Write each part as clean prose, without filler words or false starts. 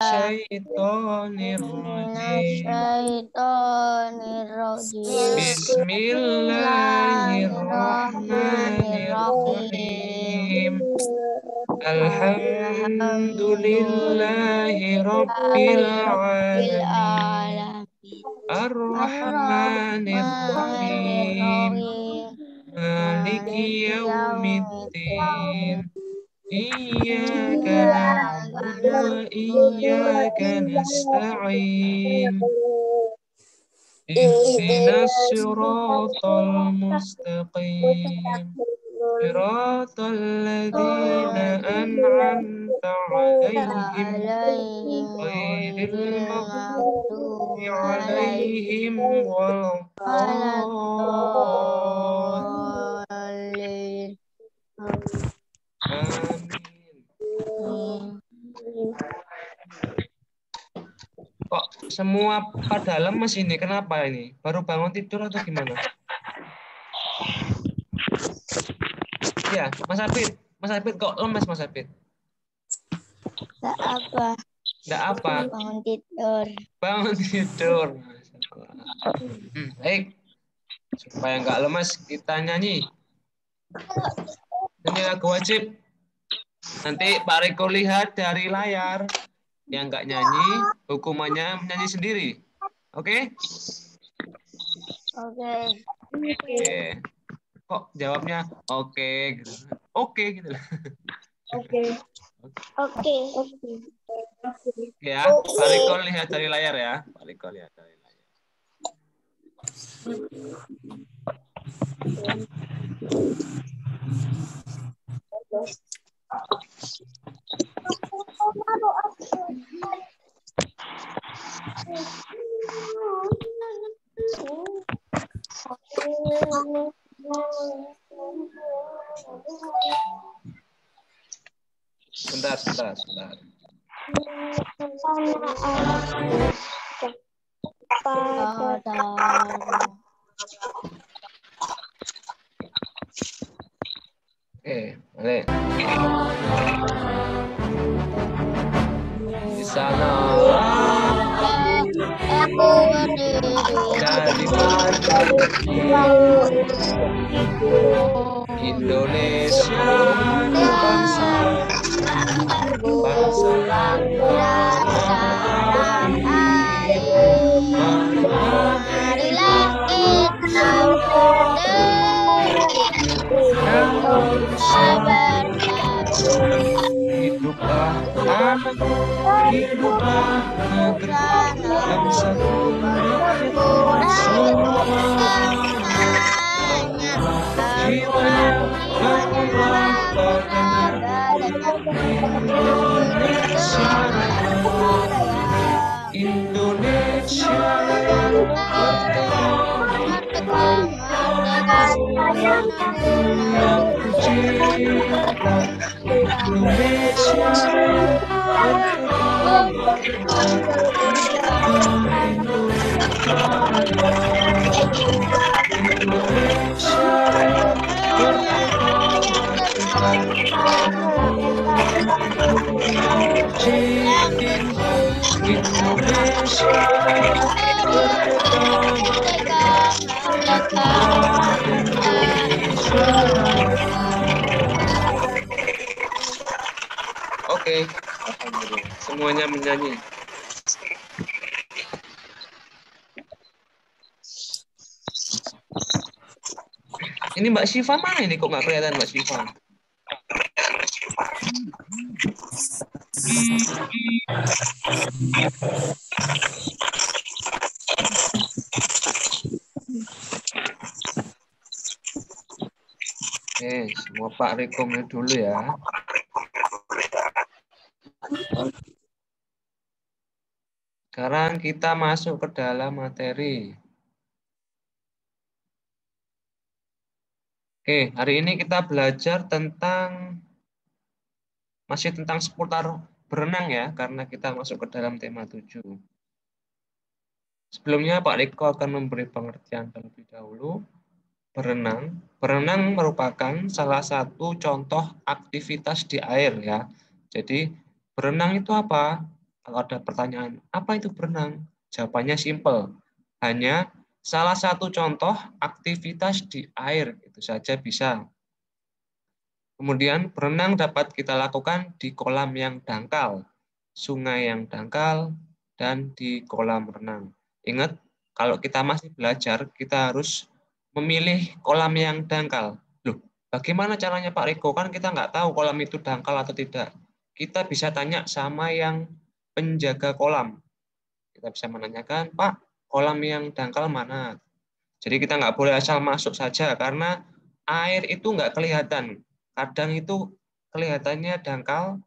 minasyaitonir rajim. Bismillahirrahmanirrahim. Alhamdulillahi rabbil alamin. Ar-Rahmanir-Rahim. Maliki yaumiddin. Iyyaka na'budu wa iyyaka nasta'in. Ihdinas siratal mustaqim. Siratal ladzina an'amta 'alaihim ghairil maghdubi 'alaihim waladdallin. Amin. Kok semua pada lemes ini? Kenapa ini? Baru bangun tidur atau gimana? Ya, Mas Abid. Mas Abid kok lemes, Mas Abid? Enggak apa. Enggak apa? Bangun tidur. Bangun tidur. Baik. Supaya enggak lemes, kita nyanyi. Ini lagu wajib. Nanti Pak Riko lihat dari layar. Yang enggak nyanyi, hukumannya menyanyi sendiri. Oke? Oke. Oke. Kok jawabnya oke gitu. Oke gitu. Oke. Oke. Ya, Pak Riko lihat dari layar ya. Pak Riko lihat dari layar. Sebentar. Oke, balik. Di sana Aku dari Indonesia bangsa marilah kita hiduplah anakku, hiduplah negeri bangsaku, jiwanya bangunlah Indonesia yang kucinta, Indonesia Oke, semuanya menyanyi. Ini Mbak Syifa mana ini? Kok nggak kelihatan Mbak Syifa? Oke, semua Pak Rekomnya dulu ya. Sekarang kita masuk ke dalam materi. Oke, hari ini kita belajar masih tentang seputar berenang ya, karena kita masuk ke dalam tema 7. Sebelumnya Pak Riko akan memberi pengertian terlebih dahulu. Berenang merupakan salah satu contoh aktivitas di air ya. Jadi berenang itu apa? Kalau ada pertanyaan, apa itu berenang? Jawabannya simple. Hanya salah satu contoh aktivitas di air, itu saja bisa. Kemudian berenang dapat kita lakukan di kolam yang dangkal, sungai yang dangkal, dan di kolam renang. Ingat, kalau kita masih belajar, kita harus memilih kolam yang dangkal. Loh, bagaimana caranya Pak Riko? Kan kita nggak tahu kolam itu dangkal atau tidak. Kita bisa tanya sama yang penjaga kolam. Kita bisa menanyakan, Pak, kolam yang dangkal mana? Jadi kita nggak boleh asal masuk saja, karena air itu nggak kelihatan. Kadang itu kelihatannya dangkal,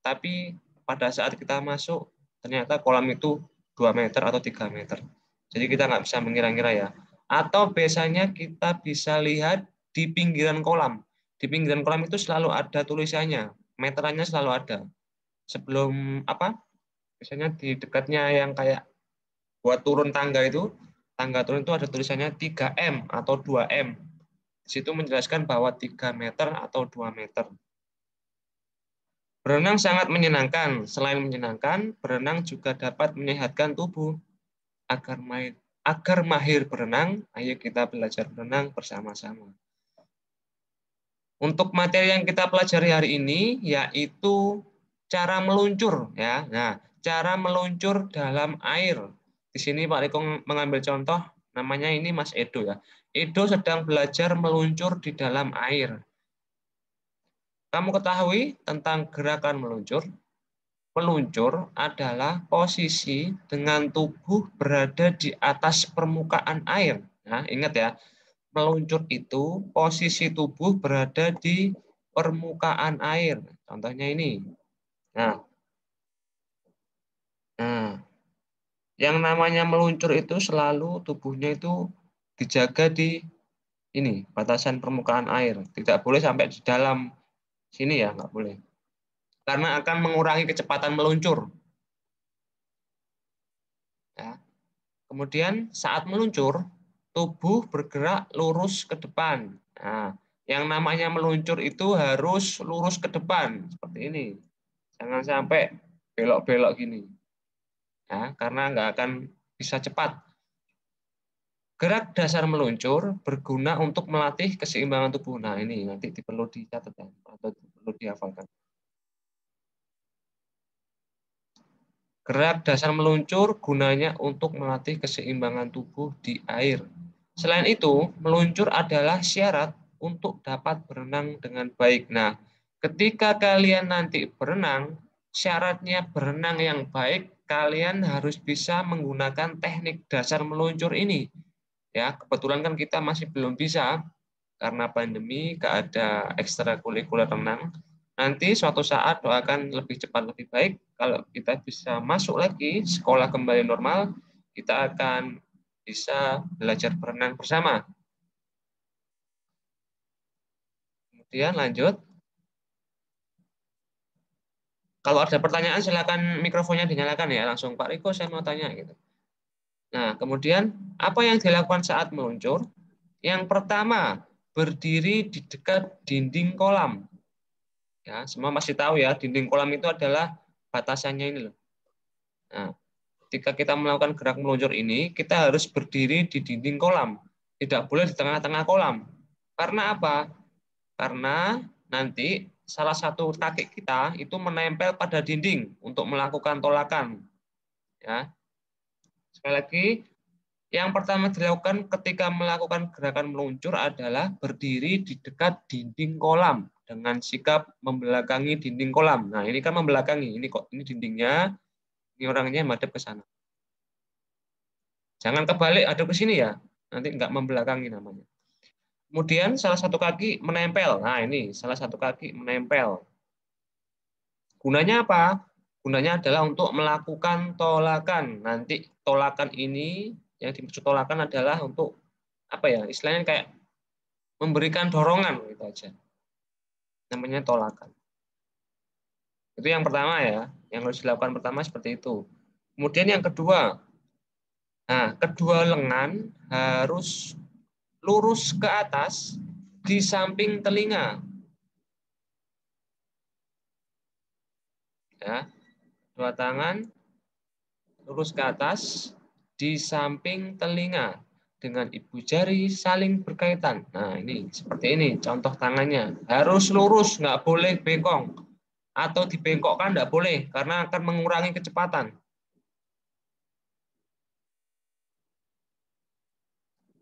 tapi pada saat kita masuk, ternyata kolam itu 2 meter atau 3 meter. Jadi kita nggak bisa mengira-ngira ya. Atau biasanya kita bisa lihat di pinggiran kolam. Di pinggiran kolam itu selalu ada tulisannya, meterannya selalu ada. Sebelum apa? Biasanya di dekatnya yang kayak buat turun tangga turun itu ada tulisannya 3M atau 2M. Di situ menjelaskan bahwa 3 meter atau 2 meter. Berenang sangat menyenangkan. Selain menyenangkan, berenang juga dapat menyehatkan tubuh. Agar mahir berenang, ayo kita belajar berenang bersama-sama. Untuk materi yang kita pelajari hari ini yaitu cara meluncur ya. Nah, cara meluncur dalam air. Di sini Pak Riko mengambil contoh, namanya ini Mas Edo ya. Edo sedang belajar meluncur di dalam air. Kamu ketahui tentang gerakan meluncur? Meluncur adalah posisi dengan tubuh berada di atas permukaan air. Nah, ingat ya, meluncur itu posisi tubuh berada di permukaan air. Contohnya ini. Nah, nah, yang namanya meluncur itu selalu tubuhnya itu dijaga di ini, batasan permukaan air. Tidak boleh sampai di dalam sini ya, nggak boleh. Karena akan mengurangi kecepatan meluncur. Ya. Kemudian saat meluncur, tubuh bergerak lurus ke depan. Nah, yang namanya meluncur itu harus lurus ke depan, seperti ini. Jangan sampai belok-belok gini. Ya, karena nggak akan bisa cepat. Gerak dasar meluncur berguna untuk melatih keseimbangan tubuh. Nah, ini nanti perlu dicatat atau perlu dihafalkan. Gerak dasar meluncur gunanya untuk melatih keseimbangan tubuh di air. Selain itu, meluncur adalah syarat untuk dapat berenang dengan baik. Nah, ketika kalian nanti berenang, syaratnya berenang yang baik, kalian harus bisa menggunakan teknik dasar meluncur ini. Ya, kebetulan kan kita masih belum bisa karena pandemi, nggak ada ekstrakurikuler renang. Nanti suatu saat doakan lebih cepat lebih baik. Kalau kita bisa masuk lagi sekolah kembali normal, kita akan bisa belajar berenang bersama. Kemudian lanjut. Kalau ada pertanyaan silakan mikrofonnya dinyalakan ya. Langsung Pak Riko saya mau tanya gitu. Nah, kemudian apa yang dilakukan saat meluncur? Yang pertama, berdiri di dekat dinding kolam. Ya, semua masih tahu ya, dinding kolam itu adalah batasannya ini loh. Nah, ketika kita melakukan gerak meluncur ini, kita harus berdiri di dinding kolam. Tidak boleh di tengah-tengah kolam. Karena apa? Karena nanti salah satu kaki kita itu menempel pada dinding untuk melakukan tolakan. Ya. Sekali lagi, yang pertama dilakukan ketika melakukan gerakan meluncur adalah berdiri di dekat dinding kolam dengan sikap membelakangi dinding kolam. Nah, ini kan membelakangi, ini kok ini dindingnya, ini orangnya madep ke sana. Jangan kebalik, ada ke sini ya. Nanti nggak membelakangi namanya. Kemudian salah satu kaki menempel. Nah, ini salah satu kaki menempel. Gunanya apa? Gunanya adalah untuk melakukan tolakan. Nanti tolakan ini yang dimaksud tolakan adalah untuk apa ya? Istilahnya kayak memberikan dorongan gitu aja. Namanya tolakan. Itu yang pertama ya. Yang harus dilakukan pertama seperti itu. Kemudian yang kedua. Nah, kedua lengan harus lurus ke atas di samping telinga. Ya. Dua tangan lurus ke atas di samping telinga dengan ibu jari saling berkaitan. Nah, ini seperti ini contoh tangannya. Harus lurus, nggak boleh bengkong. Atau dibengkokkan nggak boleh, karena akan mengurangi kecepatan.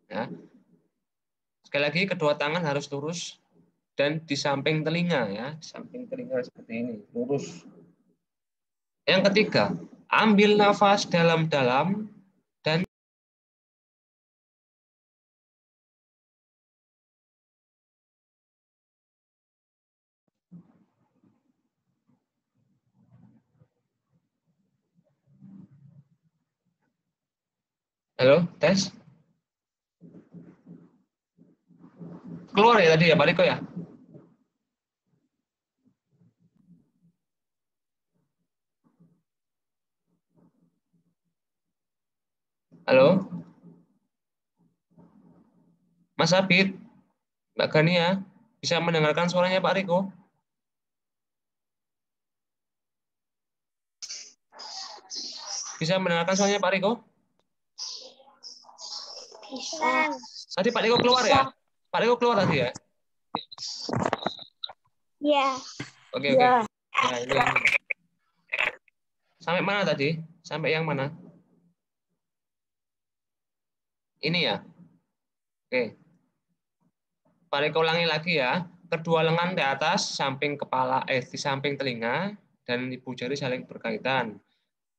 Ya. Sekali lagi, kedua tangan harus lurus dan di samping telinga, ya, di samping telinga seperti ini, lurus. Yang ketiga, ambil nafas dalam-dalam dan halo, tes. Keluar ya tadi ya, Pak Riko ya? Halo? Mas Abid, Mbak Gania, bisa mendengarkan suaranya Pak Riko? Bisa mendengarkan suaranya Pak Riko? Bisa. Tadi Pak Riko keluar ya? Pak Riko keluar tadi ya? Iya. Oke, oke. Ya, ini. Sampai mana tadi? Sampai yang mana? Ini ya? Oke. Pak Riko ulangi lagi ya. Kedua lengan di atas, samping kepala, di samping telinga, dan ibu jari saling berkaitan.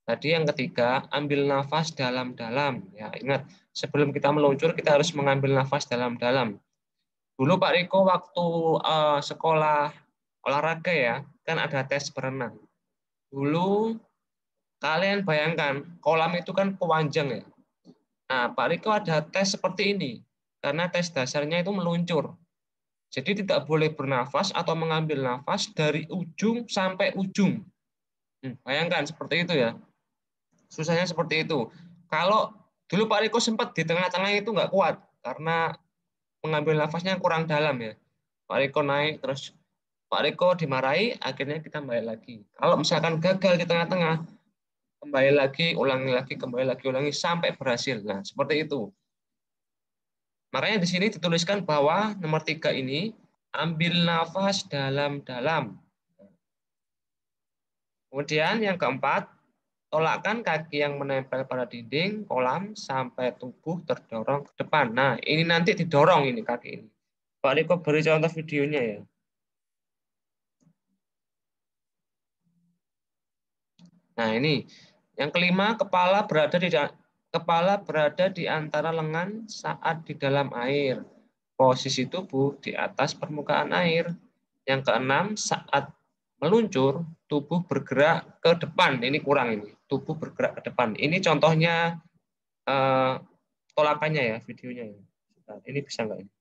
Tadi yang ketiga, ambil nafas dalam-dalam. Ya, ingat, sebelum kita meluncur, kita harus mengambil nafas dalam-dalam. Dulu Pak Riko waktu sekolah olahraga ya, kan ada tes berenang. Dulu kalian bayangkan, kolam itu kan pewanjang ya. Nah, Pak Riko ada tes seperti ini, karena tes dasarnya itu meluncur. Jadi tidak boleh bernafas atau mengambil nafas dari ujung sampai ujung. Bayangkan seperti itu ya. Susahnya seperti itu. Kalau dulu Pak Riko sempat di tengah-tengah itu nggak kuat karena mengambil nafasnya kurang dalam ya. Pak Riko naik terus Pak Riko dimarahi, akhirnya kita kembali lagi. Kalau misalkan gagal di tengah-tengah, kembali lagi, kembali lagi, ulangi sampai berhasil. Nah, seperti itu. Makanya di sini dituliskan bahwa nomor 3 ini ambil nafas dalam-dalam. Kemudian yang keempat, tolakkan kaki yang menempel pada dinding kolam sampai tubuh terdorong ke depan. Nah, ini nanti didorong ini kaki ini. Pak Riko beri contoh videonya ya. Nah, ini. Yang kelima, kepala berada di antara lengan saat di dalam air. Posisi tubuh di atas permukaan air. Yang keenam, saat meluncur, tubuh bergerak ke depan. Ini kurang ini. Tubuh bergerak ke depan. Ini contohnya tolakannya ya, videonya ya. Nah, ini bisa nggak ini?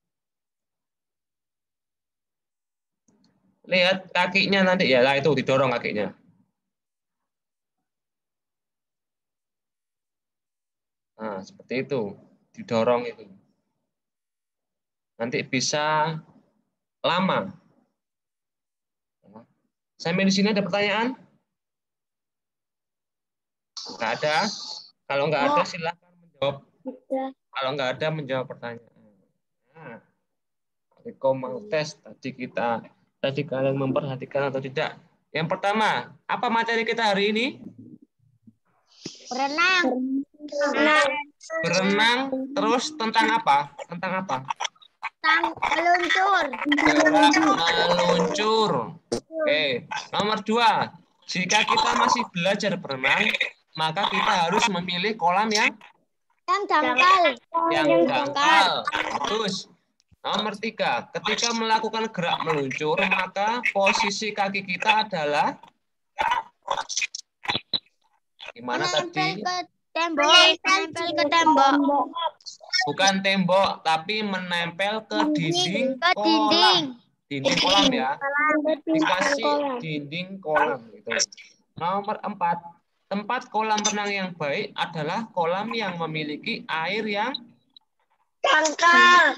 Lihat kakinya nanti ya, lah itu didorong kakinya. Nah, seperti itu. Didorong itu. Nanti bisa lama. Sampai di sini ada pertanyaan? Nggak ada? Kalau nggak ada, silahkan menjawab. Kalau nggak ada, menjawab pertanyaan. Nah, Riko mau tes tadi kalian memperhatikan atau tidak? Yang pertama, apa materi kita hari ini? Berenang. Berenang, terus tentang apa? Tentang apa? Tentang meluncur. Meluncur. Oke. Nomor 2, jika kita masih belajar berenang, maka kita harus memilih kolam yang dangkal. dangkal. Terus, nomor 3, ketika melakukan gerak meluncur, maka posisi kaki kita adalah gimana tadi? Menempel ke tembok. Bukan tembok, tapi menempel ke dinding kolam. Dinding kolam ya. Dikasih dinding kolam gitu. Nomor 4, tempat kolam renang yang baik adalah kolam yang memiliki air yang Dangkal.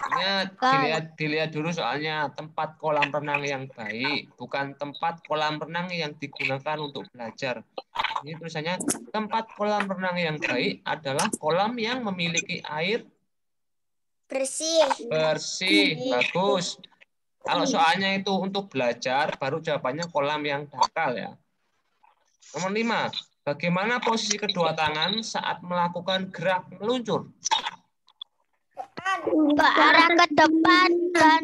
Ingat, dilihat dulu soalnya tempat kolam renang yang baik, bukan tempat kolam renang yang digunakan untuk belajar. Ini tulisannya tempat kolam renang yang baik adalah kolam yang memiliki air Bersih. bersih. Bagus. Kalau soalnya itu untuk belajar, baru jawabannya kolam yang dangkal ya. Nomor 5. Bagaimana posisi kedua tangan saat melakukan gerak meluncur? Ke arah ke depan dan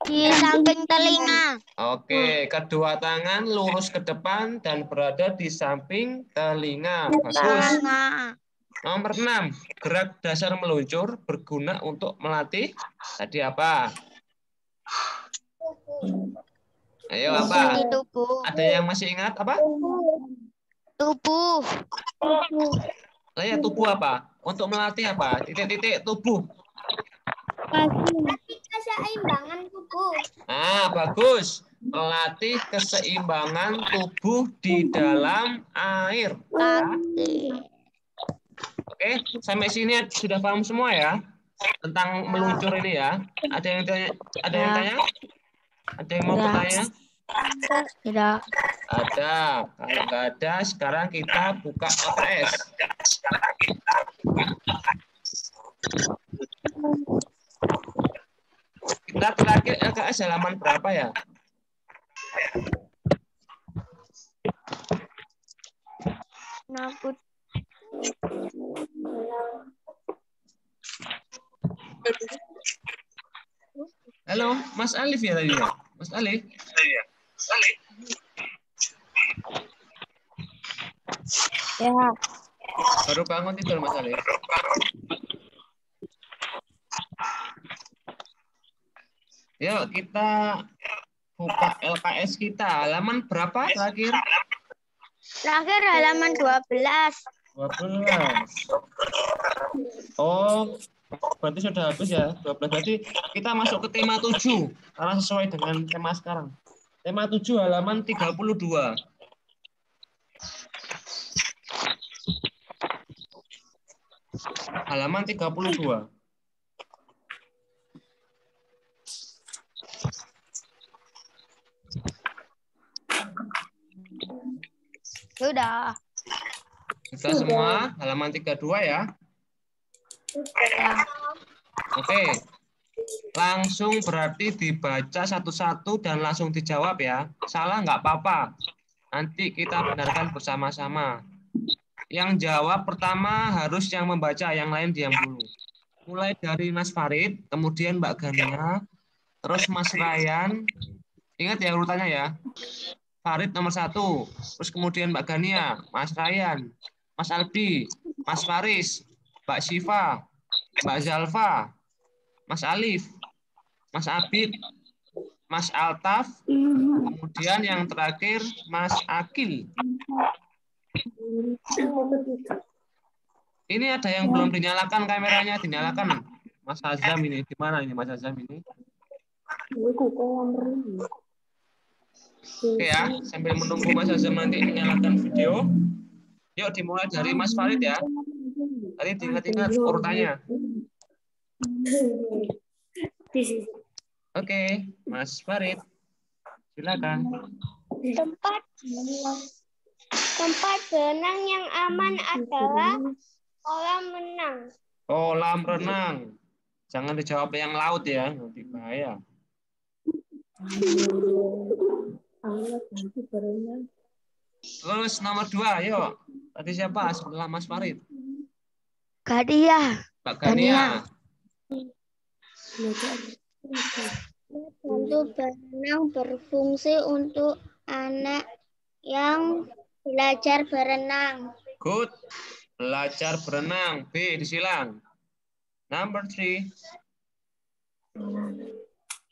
di samping telinga. Oke, kedua tangan lurus ke depan dan berada di samping telinga. Bagus. Telinga. Nomor 6. Gerak dasar meluncur berguna untuk melatih tadi apa? Ayo apa? Di tubuh. Ada yang masih ingat apa? Tubuh. Saya tubuh apa? Untuk melatih apa? Titik-titik tubuh. Melatih keseimbangan tubuh. Nah, bagus. Melatih keseimbangan tubuh di dalam air. Kaki. Oke, sampai sini sudah paham semua ya tentang meluncur ini ya. Ada yang tanya? Ada yang tanya? Ada yang mau bertanya? Tidak. Ada. Kalau nggak ada, sekarang kita buka LKS. Kita terakhir LKS halaman berapa ya? Nakut. Halo, Mas Alif ya tadi ya? Mas Alif? Ya. Baru bangun tidur Mas Alif? Yuk kita buka LKS kita. Halaman berapa terakhir? Terakhir halaman 12. 12. Oh, berarti sudah habis ya. 12. Berarti kita masuk ke tema 7. Karena sesuai dengan tema sekarang. Tema 7 halaman 32. Halaman 32. Sudah. Sudah semua halaman 32 ya. Ya. Oke. Langsung berarti dibaca satu-satu dan langsung dijawab ya. Salah nggak apa-apa. Nanti kita benarkan bersama-sama. Yang jawab pertama harus yang membaca, yang lain diam dulu. Mulai dari Mas Farid, kemudian Mbak Gania, terus Mas Ryan. Ingat ya urutannya ya. Farid nomor 1, terus kemudian Mbak Gania, Mas Ryan, Mas Aldi, Mas Faris, Mbak Syifa, Mbak Zalfa, Mas Alif, Mas Abid, Mas Altaf, kemudian yang terakhir Mas Akil. Ini ada yang belum dinyalakan kameranya, dinyalakan. Mas Azam ini, di mana ini Mas Azam ini? Oke ya, sambil menunggu Mas Azam nanti menyalakan video. Yuk dimulai dari Mas Farid ya. Tadi diingat-ingat urutannya. Oke, Mas Farid. Silakan. Tempat berenang yang aman adalah kolam renang. Kolam renang. Jangan dijawab yang laut ya, nanti bahaya. Terus nomor 2, yuk. Tadi siapa setelah Mas Farid? Gania. Mbak Gania. Untuk berenang berfungsi untuk anak yang belajar berenang. Good. Belajar berenang. B disilang. Number 3.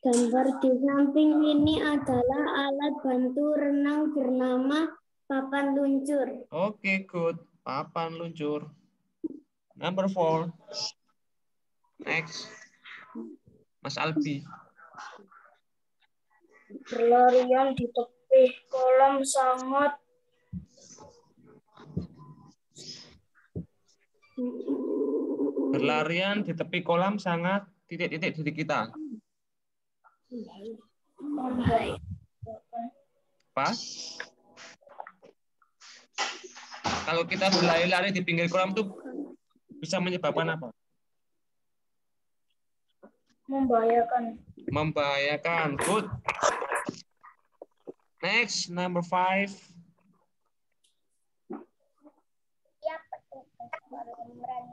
Gambar di samping ini adalah alat bantu renang bernama papan luncur. Oke, good. Papan luncur. Number 4. Next. Mas Albi. Berlarian di tepi kolam sangat Berlarian di tepi kolam sangat titik-titik diri kita? Apa? Kalau kita berlari-lari di pinggir kolam itu bisa menyebabkan apa? Membahayakan. Membahayakan. Good. Next, number 5. Ya, petugas kolam renang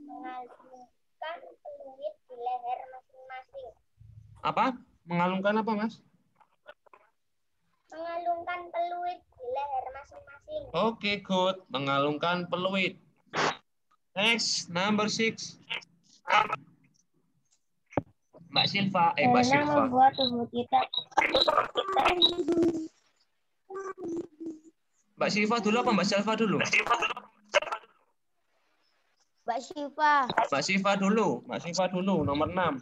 mengalungkan peluit di leher masing-masing. Apa? Mengalungkan apa, Mas? Mengalungkan peluit di leher masing-masing. Oke, good. Mengalungkan peluit. Next, number 6. Mbak Silva. Mbak Renang Silva. membuat tubuh kita. Mbak Silva dulu apa Mbak Silva dulu? Mbak Syifa. Mbak Silva dulu. Mbak Silva dulu, nomor 6.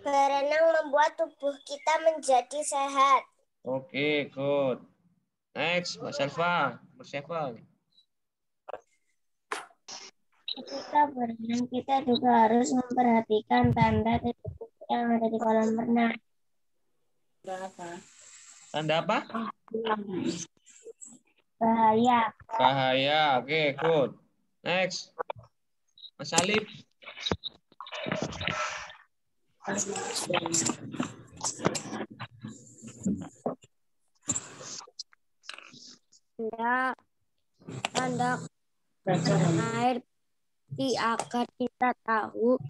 Berenang membuat tubuh kita menjadi sehat. Oke, good. Next, Mbak Silva. Nomor 7. Ketika berenang, kita juga harus memperhatikan tanda titik yang ada di kolam renang. Tanda apa? Bahaya. Bahaya. Oke, good. Next. Mas Alif. Tanda air agar kita tahu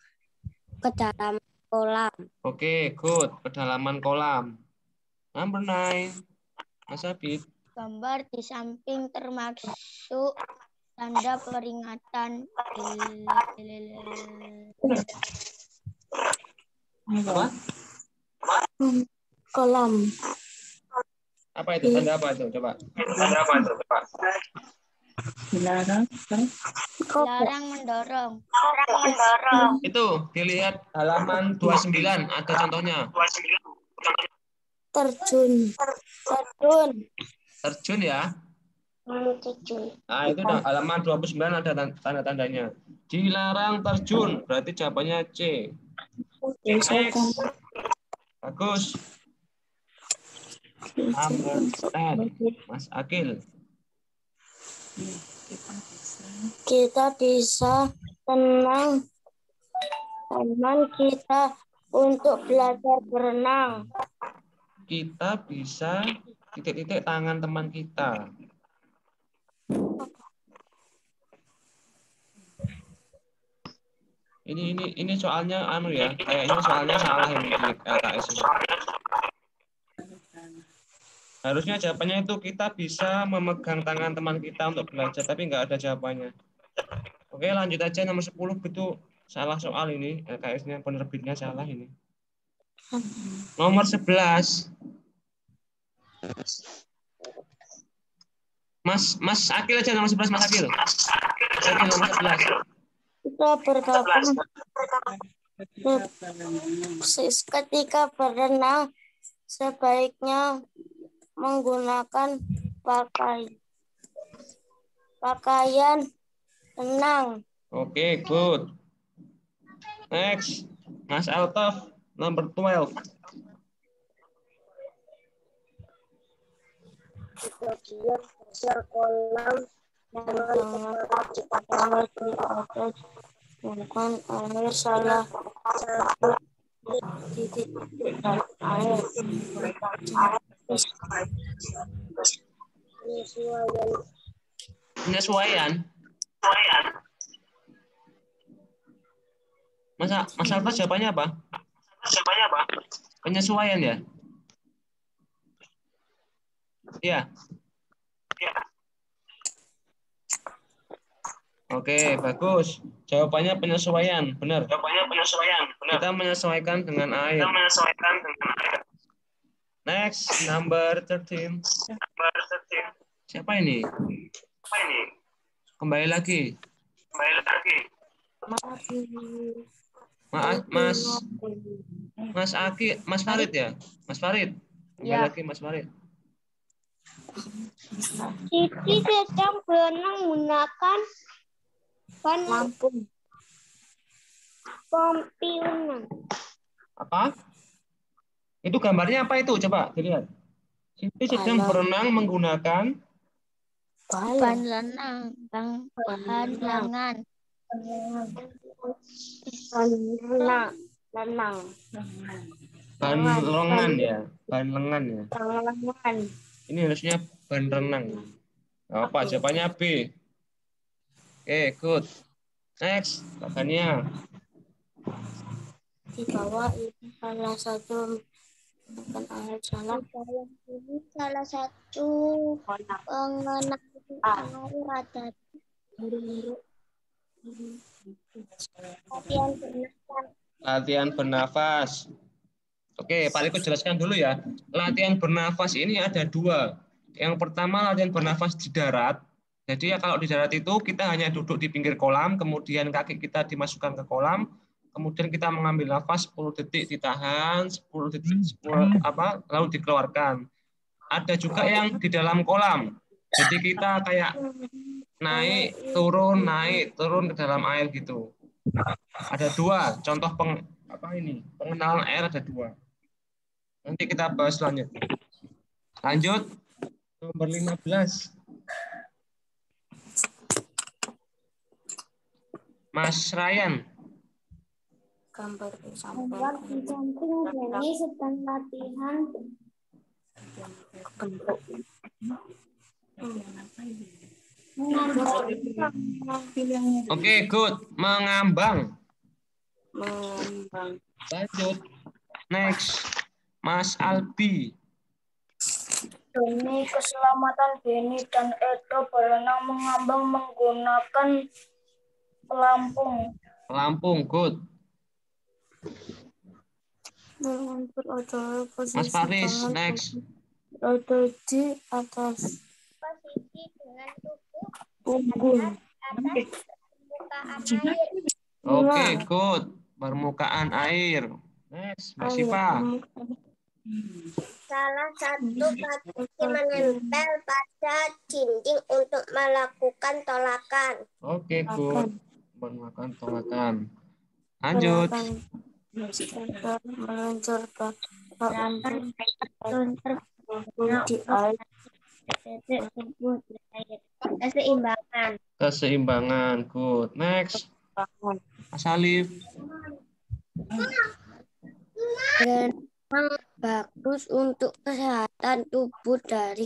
kedalaman kolam. Oke, good. Kedalaman kolam. Number 9. Mas Abid. Gambar di samping termasuk tanda peringatan. Apa? Kolam. Apa itu? Tanda apa itu? Coba. Dilarang mendorong. Itu dilihat halaman 29. Ada contohnya. Terjun. Terjun ya. Terjun. Nah, itu halaman 29 ada tanda-tandanya. Dilarang terjun. Berarti jawabannya C. Next. Bagus. Number 10. Mas Akil. Kita bisa tenang teman kita untuk belajar berenang. Kita bisa titik-titik tangan teman kita. Ini soalnya anu ya, kayaknya soalnya salah ini di LKS ini. Harusnya jawabannya itu kita bisa memegang tangan teman kita untuk belajar, tapi nggak ada jawabannya. Oke, lanjut aja nomor 10 itu salah soal ini, LKS-nya penerbitnya salah ini. Nomor 11. Mas Akil aja nomor 11 Mas Akil. Mas Akil nomor 11. Kita bergabung. Ketika berenang sebaiknya menggunakan pakaian renang. Oke, good. Next, Mas Altaf nomor 12. Bagian dasar kolam dengan bukan air salah satu titik air. Penyesuaian. Mas Alfa jawabannya apa? Penyesuaian ya? Iya. Oke, bagus. Jawabannya penyesuaian, benar. Kita menyesuaikan dengan air. Next, number 13. Siapa ini? Kembali lagi. Mas Aki, Mas Farid ya? Mas Farid. Kembali lagi Mas Farid. Siti sedang berenang menggunakan lampu. Pompiunan. Apa? Itu gambarnya apa itu? Coba dilihat. Siti sedang berenang menggunakan Ban lengan. Ban lengan. Lenang. ban lengan ya. Ban lengan ya. Lengan. Ini harusnya ban renang. Apa? Jawabannya B. Oke, good. Next, lagannya. Di bawah ini salah satu bukan air salah. Ini salah satu pengenang air ada latihan bernafas. Latihan bernafas. Oke, Pak Riko jelaskan dulu ya. Latihan bernafas ini ada dua. Yang pertama latihan bernafas di darat. Jadi ya kalau di darat itu kita hanya duduk di pinggir kolam, kemudian kaki kita dimasukkan ke kolam, kemudian kita mengambil nafas 10 detik ditahan, 10 detik 10, lalu dikeluarkan. Ada juga yang di dalam kolam. Jadi kita kayak naik turun ke dalam air gitu. Ada dua contoh pengenalan air ada dua. Nanti kita bahas selanjutnya. Lanjut nomor 15. Mas Ryan. Gambar di samping Benny sedang latihan bentuk. Oke, good. Mengambang. Mengambang. Lanjut. Next. Mas Albi. Demi keselamatan Benny dan Edo berenang mengambang menggunakan pelampung. Pelampung, good. Mengatur adalah Mas posisi Faris, tangan next. ada di atas. Posisi dengan tubuh punggung atas permukaan air. Oke, good. Permukaan air. Next, Mbak Siva. Salah satu kaki menempel pada dinding untuk melakukan tolakan. Oke, good. Melakukan tolakan. Lanjut. Meluncurkan di air. Keseimbangan. Keseimbangan, good. Next. Mas Alif. Renang bagus untuk kesehatan tubuh dan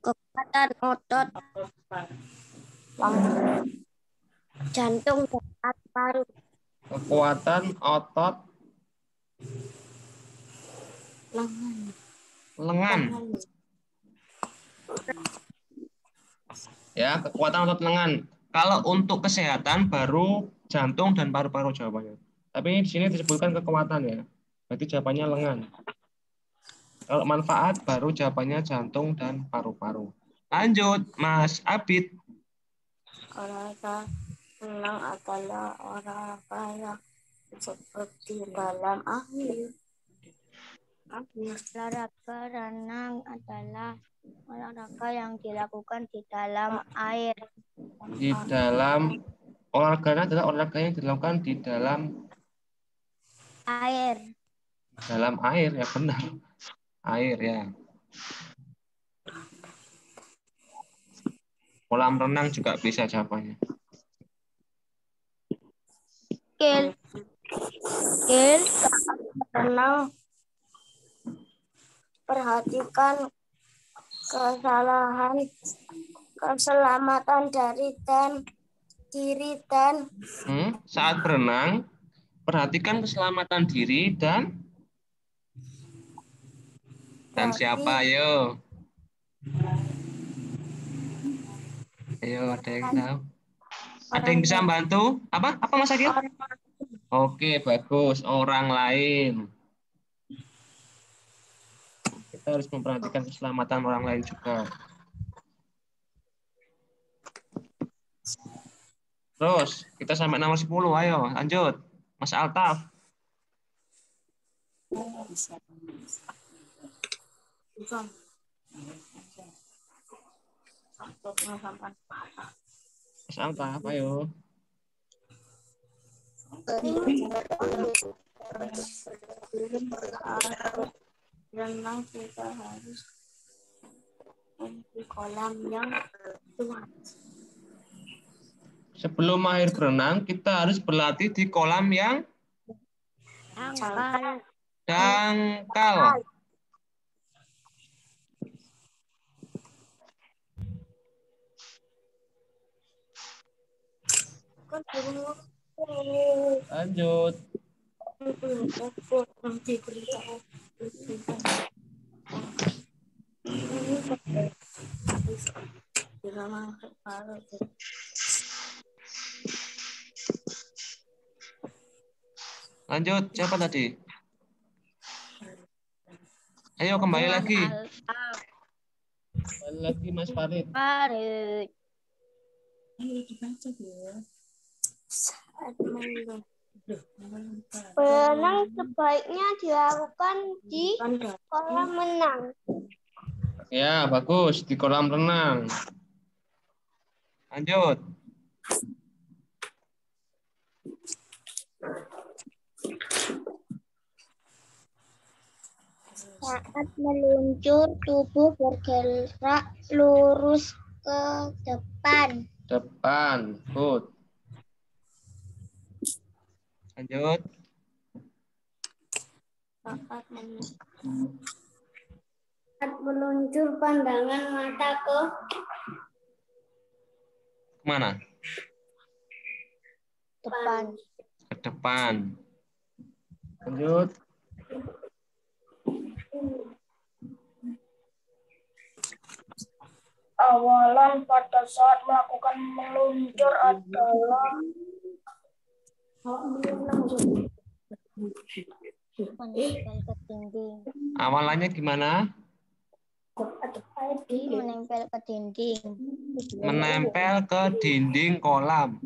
kekuatan otot jantung dan paru-paru. Kekuatan otot lengan. Ya, kekuatan otot lengan. Kalau untuk kesehatan baru jantung dan paru-paru jawabannya. Tapi ini di sini disebutkan kekuatan ya. Berarti jawabannya lengan. Kalau manfaat baru jawabannya jantung dan paru-paru. Lanjut, Mas Abid. Olahraga renang adalah olahraga yang seperti dalam air. Olahraga renang adalah olahraga yang dilakukan di dalam air. Di dalam olahraganya adalah olahraga yang dilakukan di dalam air. Dalam air ya benar. Air ya. Kolam renang juga bisa jawabannya. Skill renang. Perhatikan keselamatan diri dan saat berenang, perhatikan keselamatan diri dan siapa, ayo. Ayo, ada yang tahu? Ada yang bisa membantu? Apa Mas Agil? Oke, bagus. Orang lain. Kita harus memperhatikan keselamatan orang lain juga. Terus, kita sampai nomor 10. Ayo, lanjut. Mas Altaf. Mas Altaf, ayo. Renang kita harus di kolam yang luas. Sebelum akhir berenang, kita harus berlatih di kolam yang dangkal. Lanjut. Lanjut, siapa tadi? Ayo kembali lagi. Kembali lagi Mas Farid. Berenang sebaiknya dilakukan di kolam renang. Ya, bagus. Di kolam renang. Lanjut. Saat meluncur, tubuh bergerak lurus ke depan. Depan. Good. Lanjut. Saat meluncur, pandangan mata ke Kemana? depan. Ke depan. Lanjut. Awalan pada saat melakukan meluncur adalah menempel ke dinding. Awalannya gimana? Menempel ke dinding. Menempel ke dinding kolam.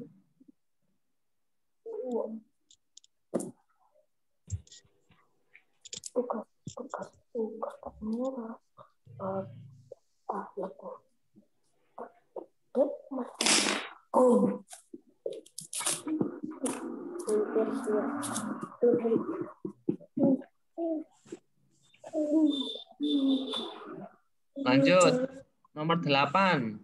Lanjut. Nomor 8.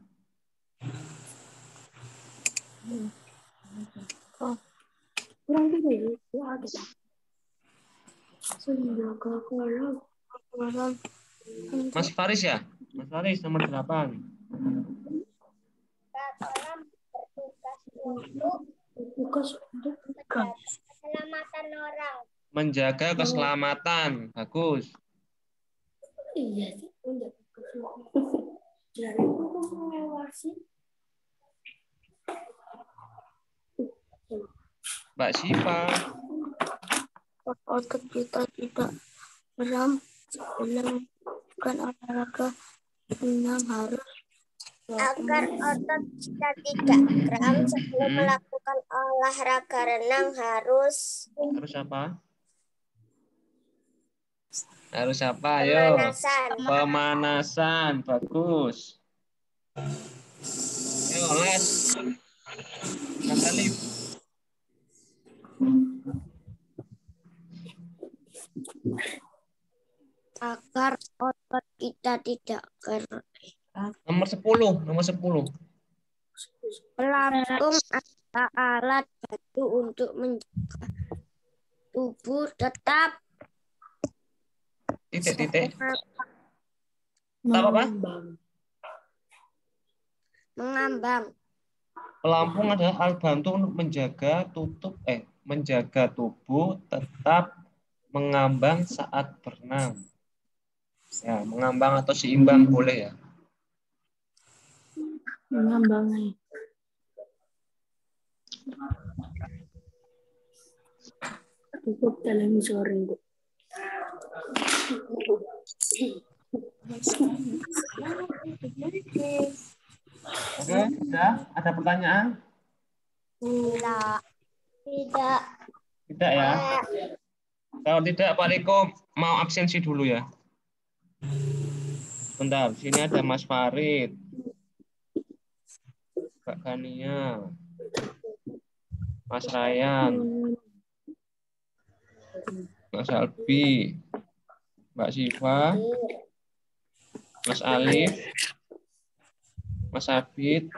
Mas Faris ya? Mas Faris nomor 8. Kolam bertugas untuk keselamatan orang. Menjaga keselamatan. Bagus. Iya sih, Mbak Siva. otot kita tidak kram sebelum melakukan olahraga renang harus agar otot kita tidak kram sebelum melakukan olahraga renang harus apa? Harus apa? Ayo. pemanasan. Pemanasan. Bagus. Ayo les. Mas Alif. Agar otot kita tidak kram. Nomor 10. Nomor 10. Pelampung adalah alat bantu untuk menjaga tubuh tetap Titik-titik. Apa? mengambang. Pelampung adalah alat bantu untuk menjaga tubuh tetap mengambang saat berenang. Ya, mengambang atau seimbang boleh ya. Mengambang. Cukup dalam sore. Oke, sudah. Ada pertanyaan? Tidak. Tidak. Tidak ya. Kalau tidak, Pak Riko mau absensi dulu ya. Sebentar, sini ada Mas Farid, Mbak Kania, Mas Ryan, Mas Albi, Mbak Siva, Mas Alif, Mas Abid,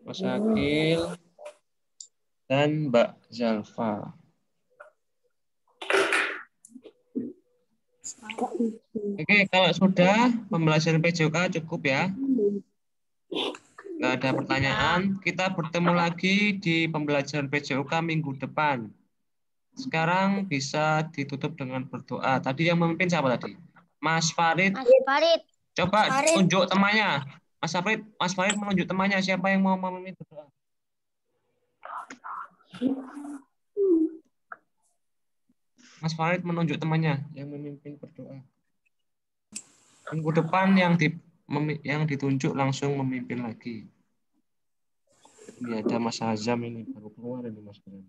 Mas Akil, dan Mbak Zalfa. Oke, kalau sudah pembelajaran PJOK cukup ya. Nggak ada pertanyaan, kita bertemu lagi di pembelajaran PJOK minggu depan. Sekarang bisa ditutup dengan berdoa. Tadi yang memimpin siapa tadi? Mas Farid. Mas Farid. Coba tunjuk temannya. Mas Farid menunjuk temannya. Siapa yang mau memimpin berdoa? Mas Farid menunjuk temannya yang memimpin berdoa. Minggu depan yang ditunjuk langsung memimpin lagi. Ini ada Mas Azam ini baru keluar ini Mas Bram.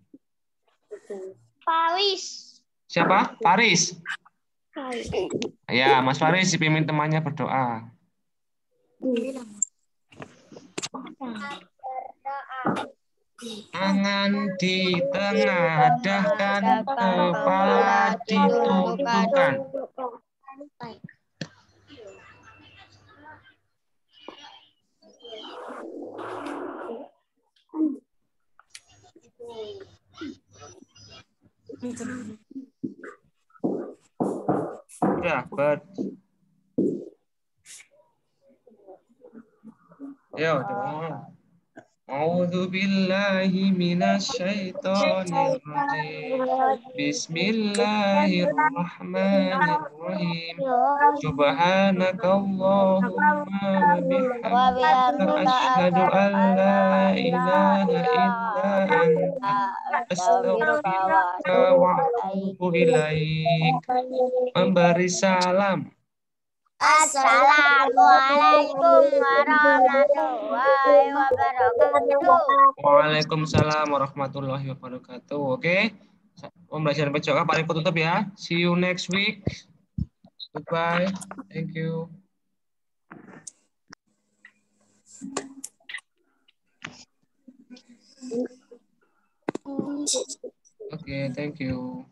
Faris. Siapa? Faris. Ya, Mas Faris dipimpin temannya berdoa. Tangan ditengadahkan, kepala ditundukkan. Udah, Yo, doa. A'udzu billahi minasyaitonir rajim. Bismillahirrahmanirrahim. Subhanakallahumma wa bihamdika asyhadu an la ilaha illa anta astaghfiruka wa atubu ilaik. Memberi salam. Assalamualaikum warahmatullahi wabarakatuh. Waalaikumsalam warahmatullahi wabarakatuh. Oke. Pembelajaran PJOK paling tutup ya. See you next week. Goodbye. Thank you. Okay, thank you.